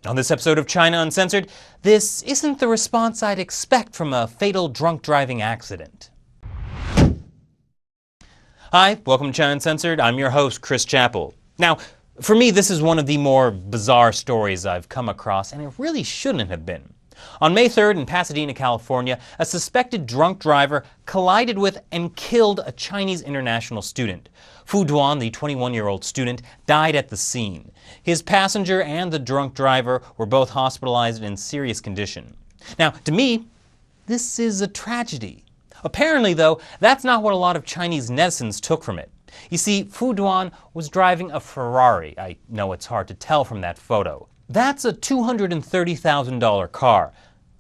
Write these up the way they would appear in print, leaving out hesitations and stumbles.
On this episode of China Uncensored, this isn't the response I'd expect from a fatal drunk driving accident. Hi, welcome to China Uncensored. I'm your host, Chris Chappell. Now, for me, this is one of the more bizarre stories I've come across, and it really shouldn't have been. On May 3rd in Pasadena, California, a suspected drunk driver collided with and killed a Chinese international student. Fu Duan, the 21-year-old student, died at the scene. His passenger and the drunk driver were both hospitalized in serious condition. Now, to me, this is a tragedy. Apparently, though, that's not what a lot of Chinese netizens took from it. You see, Fu Duan was driving a Ferrari. I know it's hard to tell from that photo. That's a $230,000 car.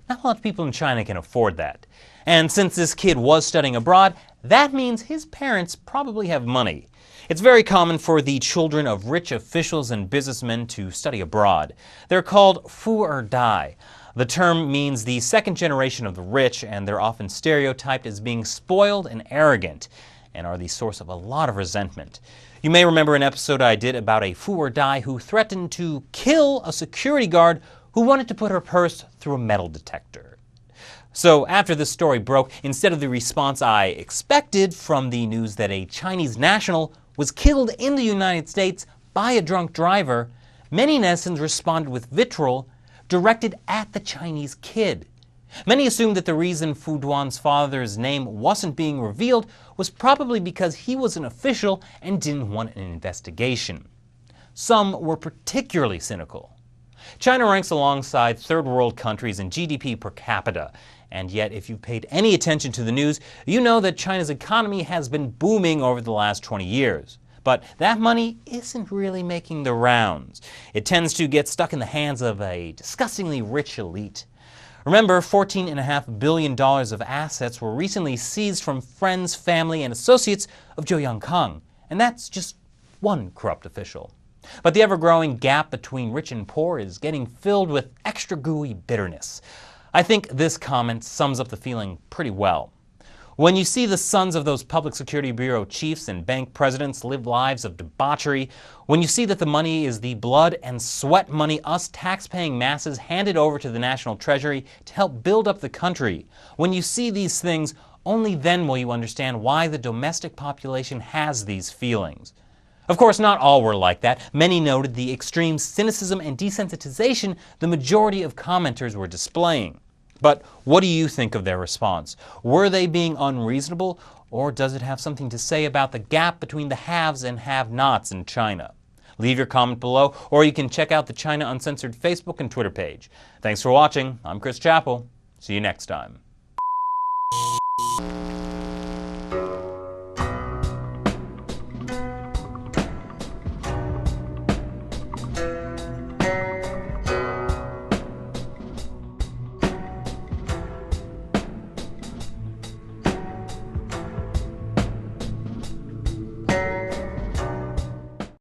Not a lot of people in China can afford that. And since this kid was studying abroad, that means his parents probably have money. It's very common for the children of rich officials and businessmen to study abroad. They're called fu or dai. The term means the second generation of the rich, and they're often stereotyped as being spoiled and arrogant, and are the source of a lot of resentment. You may remember an episode I did about a fu or dai who threatened to kill a security guard who wanted to put her purse through a metal detector. So after this story broke, instead of the response I expected from the news that a Chinese national was killed in the United States by a drunk driver, many netizens responded with vitriol directed at the Chinese kid. Many assumed that the reason Fu Duan's father's name wasn't being revealed was probably because he was an official and didn't want an investigation. Some were particularly cynical. China ranks alongside third world countries in GDP per capita, and yet if you've paid any attention to the news, you know that China's economy has been booming over the last 20 years. But that money isn't really making the rounds. It tends to get stuck in the hands of a disgustingly rich elite. Remember, $14.5 billion of assets were recently seized from friends, family, and associates of Zhou Yangkang, and that's just one corrupt official. But the ever-growing gap between rich and poor is getting filled with extra gooey bitterness. I think this comment sums up the feeling pretty well. When you see the sons of those public security bureau chiefs and bank presidents live lives of debauchery, when you see that the money is the blood and sweat money us tax-paying masses handed over to the national treasury to help build up the country, when you see these things, only then will you understand why the domestic population has these feelings. Of course, not all were like that. Many noted the extreme cynicism and desensitization the majority of commenters were displaying. But what do you think of their response? Were they being unreasonable, or does it have something to say about the gap between the haves and have-nots in China? Leave your comment below, or you can check out the China Uncensored Facebook and Twitter page. Thanks for watching. I'm Chris Chappell. See you next time.